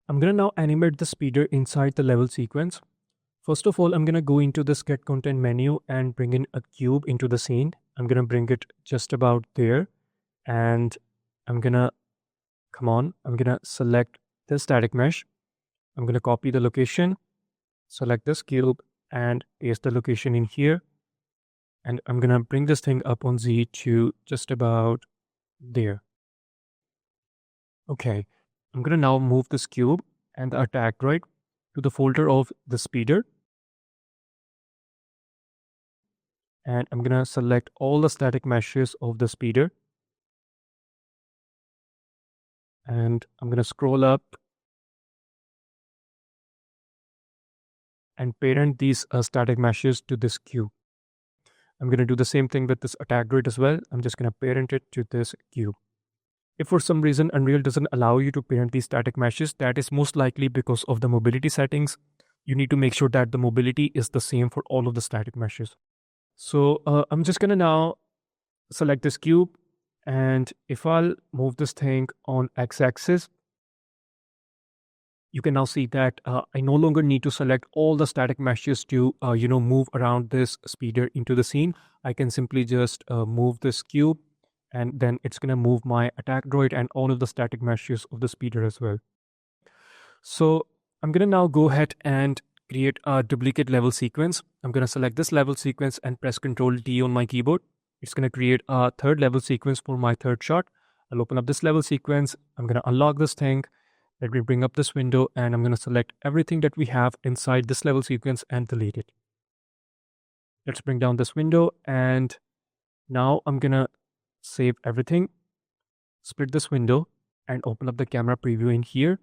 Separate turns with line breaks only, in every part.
I'm going to now animate the speeder inside the level sequence. First of all, I'm going to go into the get content menu and bring in a cube into the scene. I'm going to bring it just about there. And I'm going to, I'm going to select this static mesh. I'm going to copy the location, select this cube and paste the location in here. And I'm going to bring this thing up on Z to just about there. Okay, I'm going to now move this cube and the attack droid to the folder of the speeder. And I'm going to select all the static meshes of the speeder. And I'm going to scroll up and parent these static meshes to this cube. I'm going to do the same thing with this attack grid as well. I'm just going to parent it to this cube. If for some reason Unreal doesn't allow you to parent these static meshes, that is most likely because of the mobility settings. You need to make sure that the mobility is the same for all of the static meshes. So I'm just going to now select this cube. And if I'll move this thing on x-axis, you can now see that I no longer need to select all the static meshes to, move around this speeder into the scene. I can simply just move this cube and then it's going to move my attack droid and all of the static meshes of the speeder as well. So I'm going to now go ahead and create a duplicate level sequence. I'm going to select this level sequence and press Ctrl D on my keyboard. It's going to create a third level sequence for my third shot. I'll open up this level sequence. I'm going to unlock this thing. Let me bring up this window and I'm going to select everything that we have inside this level sequence and delete it. Let's bring down this window and now I'm going to save everything, split this window and open up the camera preview in here.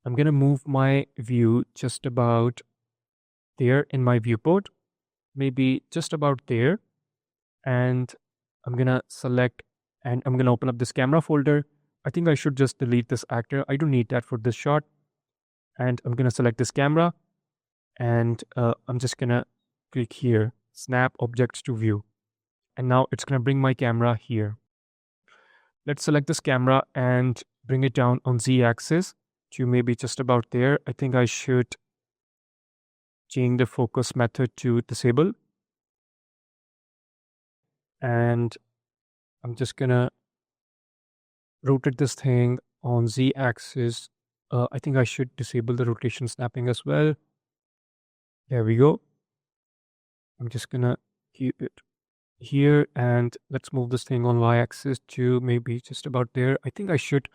I'm going to move my view just about there in my viewport, maybe just about there. And I'm going to select and I'm going to open up this camera folder. I think I should just delete this actor. I don't need that for this shot. And I'm going to select this camera and I'm just going to click here, snap objects to view. And now it's going to bring my camera here. Let's select this camera and bring it down on Z axis to maybe just about there. I think I should change the focus method to disable. And I'm just going to rotate this thing on Z axis. I think I should disable the rotation snapping as well. There we go. I'm just gonna keep it here and let's move this thing on Y axis to maybe just about there. I think I should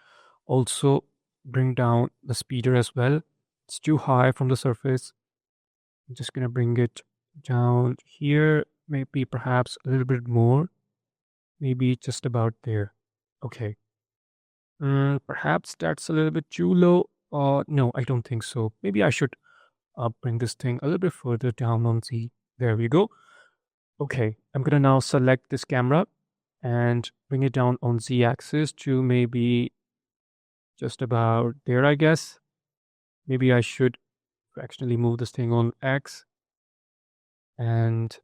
also bring down the speeder as well. It's too high from the surface. I'm just gonna bring it down here, maybe perhaps a little bit more, maybe just about there. Okay. Perhaps that's a little bit too low. No, I don't think so. Maybe I should bring this thing a little bit further down on Z. There we go. Okay, I'm gonna now select this camera and bring it down on Z axis to maybe just about there, I guess. Maybe I should fractionally move this thing on X and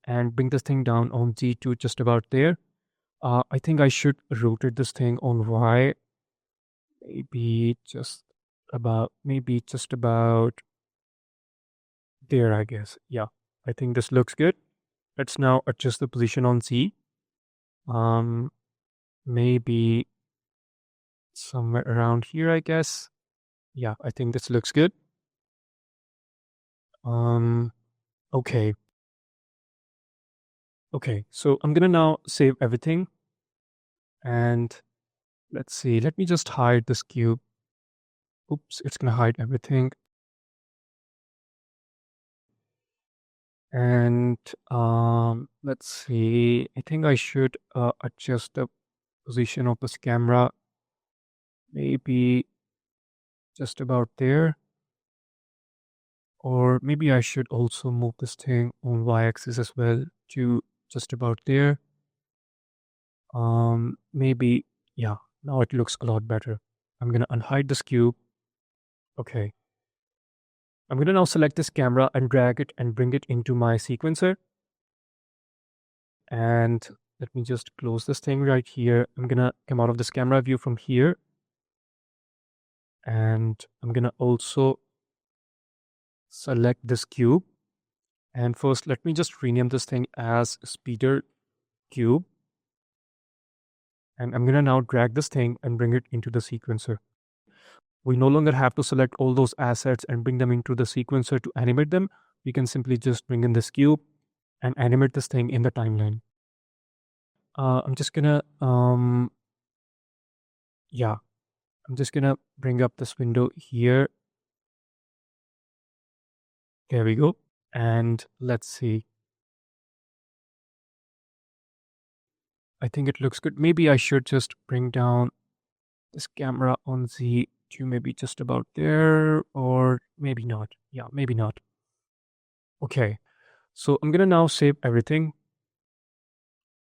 bring this thing down on Z to just about there. I think I should rotate this thing on Y. Maybe just about there, I guess. Yeah, I think this looks good. Let's now adjust the position on Z. Maybe somewhere around here, I guess. Yeah, I think this looks good. Okay. Okay, so I'm gonna now save everything. And let's see, let me just hide this cube. Oops, it's gonna hide everything. And let's see, I think I should adjust the position of this camera. Maybe just about there. Or maybe I should also move this thing on y-axis as well to just about there. Maybe, yeah, now it looks a lot better. I'm gonna unhide this cube. Okay. I'm gonna now select this camera and drag it and bring it into my sequencer. And let me just close this thing right here. I'm gonna come out of this camera view from here. And I'm gonna also select this cube. And first, let me just rename this thing as speeder cube. And I'm gonna now drag this thing and bring it into the sequencer. We no longer have to select all those assets and bring them into the sequencer to animate them. We can simply just bring in this cube and animate this thing in the timeline. I'm just gonna, yeah, I'm just gonna bring up this window here. There we go. And let's see. I think it looks good. Maybe I should just bring down this camera on Z to maybe just about there, or maybe not. Yeah, maybe not. Okay, so I'm gonna now save everything,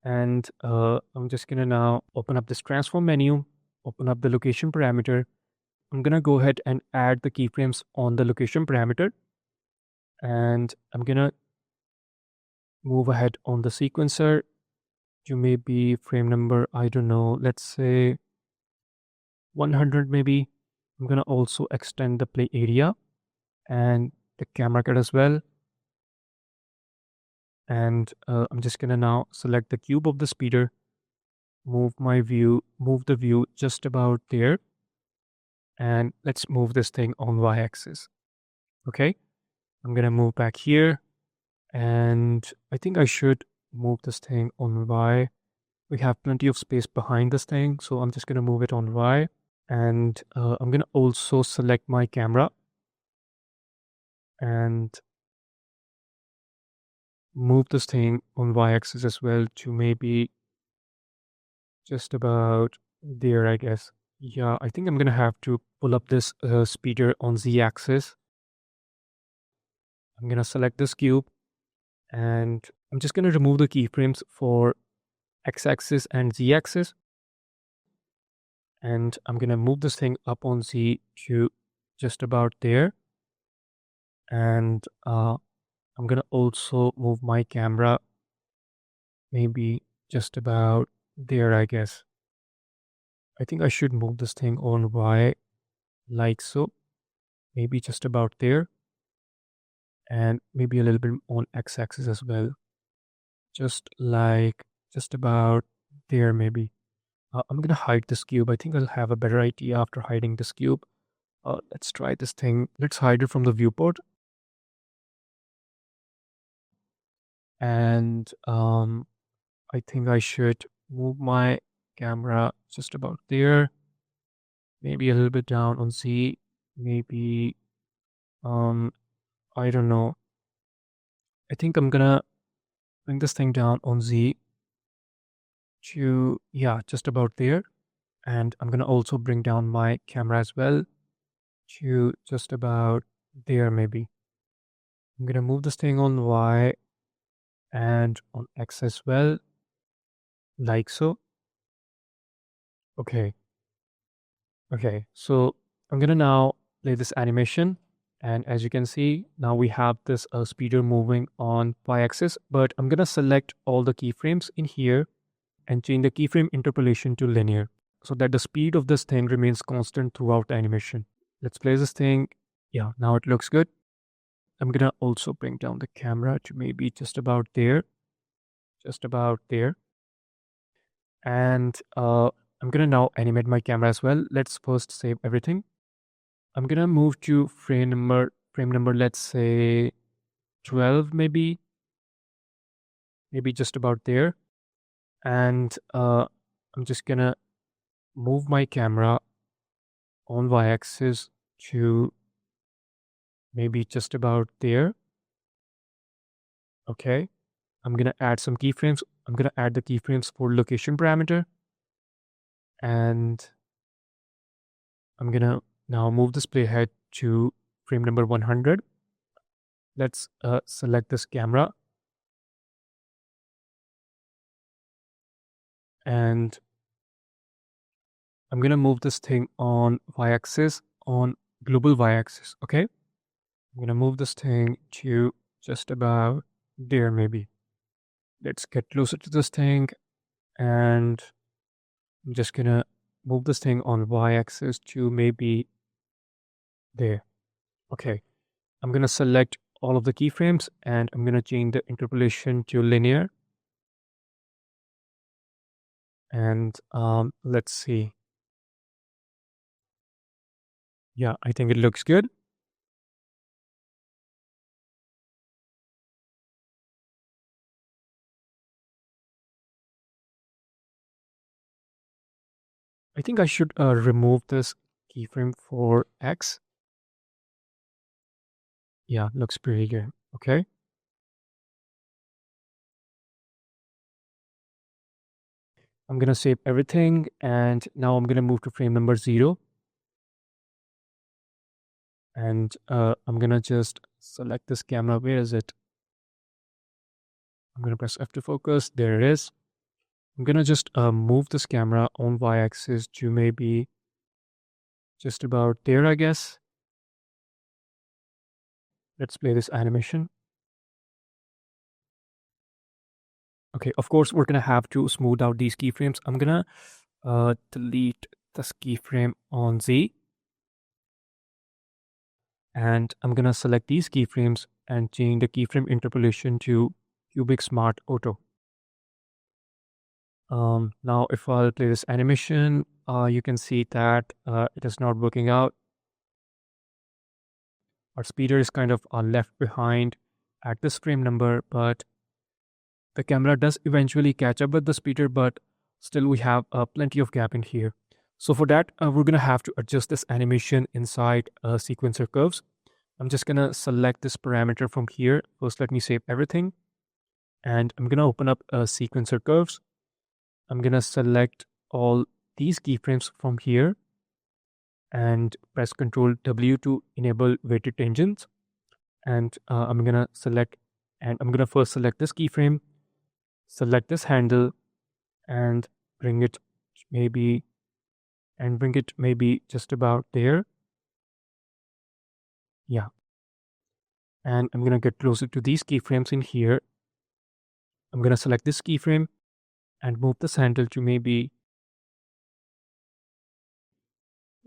and I'm just gonna now open up this transform menu, open up the location parameter. I'm gonna go ahead and add the keyframes on the location parameter, and I'm gonna move ahead on the sequencer to maybe frame number, I don't know, let's say 100 maybe. I'm gonna also extend the play area and the camera cut as well. And I'm just gonna now select the cube of the speeder, move the view just about there, and let's move this thing on y-axis. Okay, I'm gonna move back here, and I think I should move this thing on y. We have plenty of space behind this thing, so I'm just gonna move it on y, and I'm gonna also select my camera and move this thing on y-axis as well to maybe just about there, I guess. Yeah, I think I'm gonna have to pull up this speeder on z-axis. I'm gonna select this cube, and I'm just gonna remove the keyframes for x-axis and z-axis, and I'm gonna move this thing up on z to just about there, and I'm gonna also move my camera maybe just about there, I guess. I think I should move this thing on y like so, maybe just about there, and maybe a little bit on x-axis as well, just about there maybe. I'm gonna hide this cube. I think I'll have a better idea after hiding this cube. Let's try this thing. Let's hide it from the viewport. And I think I should move my camera just about there, maybe a little bit down on Z, maybe, um, I don't know. I think I'm gonna bring this thing down on Z to, yeah, just about there. And I'm gonna also bring down my camera as well to just about there maybe. I'm gonna move this thing on Y and on X as well, like so. Okay, okay, so I'm gonna now play this animation, and as you can see, now we have this speeder moving on y-axis, but I'm gonna select all the keyframes in here and change the keyframe interpolation to linear so that the speed of this thing remains constant throughout the animation. Let's play this thing. Yeah, now it looks good. I'm gonna also bring down the camera to maybe just about there, just about there. And I'm gonna now animate my camera as well. Let's first save everything. I'm gonna move to frame number, let's say 12 maybe, maybe just about there. And I'm just gonna move my camera on y-axis to maybe just about there. Okay. I'm gonna add some keyframes. I'm gonna add the keyframes for location parameter. And I'm gonna now move this playhead to frame number 100. Let's select this camera. And I'm gonna move this thing on y-axis, on global y-axis, okay? I'm gonna move this thing to just about there maybe. Let's get closer to this thing, and I'm just gonna move this thing on y-axis to maybe there. Okay, I'm gonna select all of the keyframes and I'm gonna change the interpolation to linear. And let's see. Yeah, I think it looks good. I think I should remove this keyframe for X. Yeah, looks pretty good. Okay. I'm gonna save everything and now I'm gonna move to frame number 0 and I'm gonna just select this camera. Where is it? I'm gonna press F to focus. There it is. I'm gonna just move this camera on y-axis to maybe just about there, I guess. Let's play this animation. Okay, of course, we're gonna have to smooth out these keyframes. I'm gonna delete this keyframe on Z, and I'm gonna select these keyframes and change the keyframe interpolation to Cubic Smart Auto. Now if I'll play this animation, you can see that it is not working out. Our speeder is kind of left behind at this frame number, but the camera does eventually catch up with the speeder, but still we have plenty of gap in here. So for that, we're gonna have to adjust this animation inside sequencer curves. I'm just gonna select this parameter from here. First, let me save everything. And I'm gonna open up sequencer curves. I'm gonna select all these keyframes from here and press Ctrl W to enable weighted tangents. And I'm gonna select, and I'm gonna first select this keyframe, select this handle, and bring it maybe, just about there. Yeah. And I'm gonna get closer to these keyframes in here. I'm gonna select this keyframe and move this handle to maybe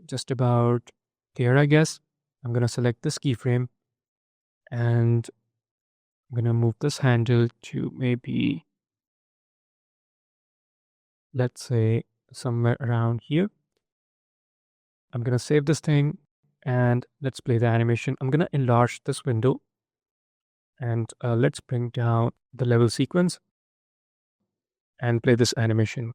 just about there, I guess. I'm gonna select this keyframe and I'm gonna move this handle to maybe, let's say, somewhere around here. I'm gonna save this thing and let's play the animation. I'm gonna enlarge this window and let's bring down the level sequence and play this animation.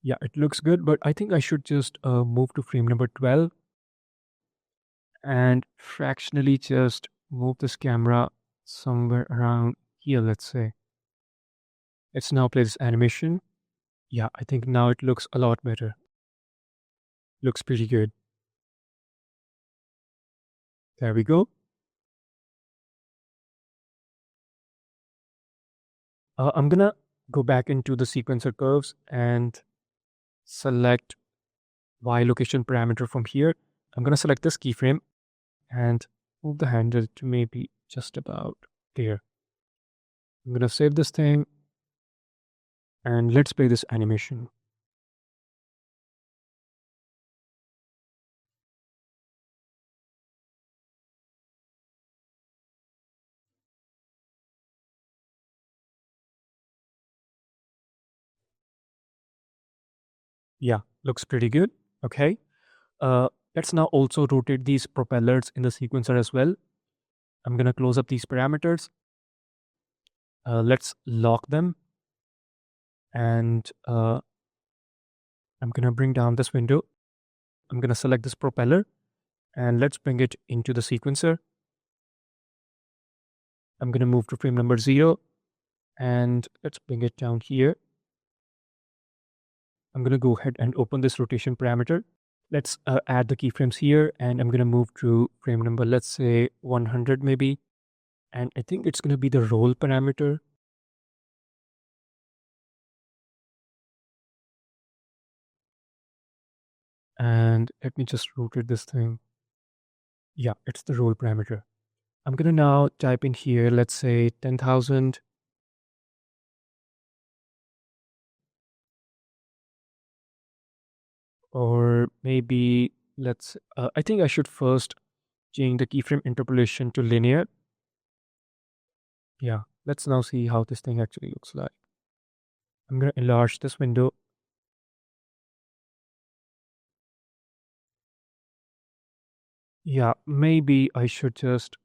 Yeah, it looks good, but I think I should just move to frame number 12 and fractionally just move this camera somewhere around here, let's say. Let's now play this animation. Yeah, I think now it looks a lot better. Looks pretty good. There we go. I'm gonna go back into the sequencer curves and select Y location parameter from here. I'm gonna select this keyframe and move the handle to maybe just about there. I'm gonna save this thing and let's play this animation. Yeah, looks pretty good. Okay. Let's now also rotate these propellers in the sequencer as well. I'm gonna close up these parameters. Let's lock them and I'm gonna bring down this window. I'm gonna select this propeller and let's bring it into the sequencer. I'm gonna move to frame number 0 and let's bring it down here. I'm gonna go ahead and open this rotation parameter. Let's add the keyframes here and I'm gonna move to frame number, let's say 100 maybe. And I think it's gonna be the roll parameter. And let me just rotate this thing. Yeah, it's the roll parameter. I'm gonna now type in here, let's say 10,000. Or maybe I think I should first change the keyframe interpolation to linear. Yeah, let's now see how this thing actually looks like. I'm gonna enlarge this window. Yeah, maybe I should just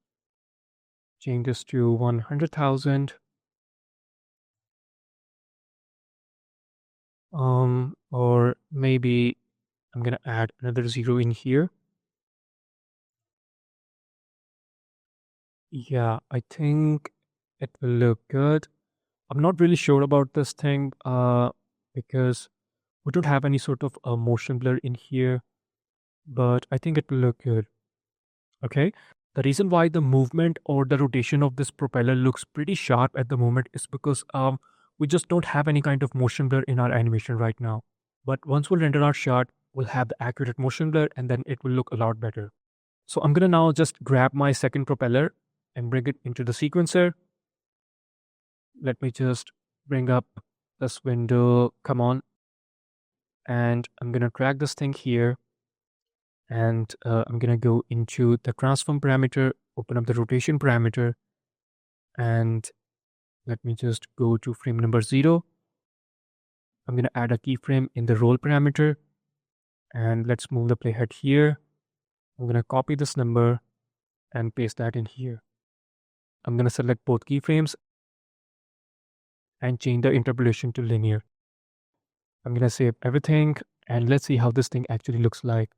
change this to 100,000. Or maybe I'm gonna add another zero in here. Yeah, I think it will look good. I'm not really sure about this thing, because we don't have any sort of motion blur in here, but I think it will look good. Okay. The reason why the movement or the rotation of this propeller looks pretty sharp at the moment is because we just don't have any kind of motion blur in our animation right now. But once we render our shot, we'll have the accurate motion blur and then it will look a lot better. So I'm gonna now just grab my second propeller and bring it into the sequencer. Let me just bring up this window. Come on. And I'm gonna drag this thing here, and I'm gonna go into the transform parameter, open up the rotation parameter, and let me just go to frame number 0. I'm gonna add a keyframe in the roll parameter, and let's move the playhead here. I'm gonna copy this number and paste that in here. I'm gonna select both keyframes and change the interpolation to linear. I'm gonna save everything, and let's see how this thing actually looks like.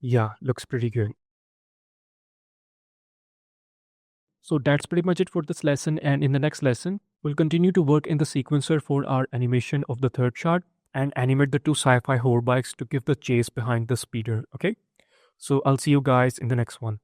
Yeah, looks pretty good. So that's pretty much it for this lesson, and in the next lesson, we'll continue to work in the sequencer for our animation of the third shot and animate the two sci-fi hoverbikes to give the chase behind the speeder, okay? So I'll see you guys in the next one.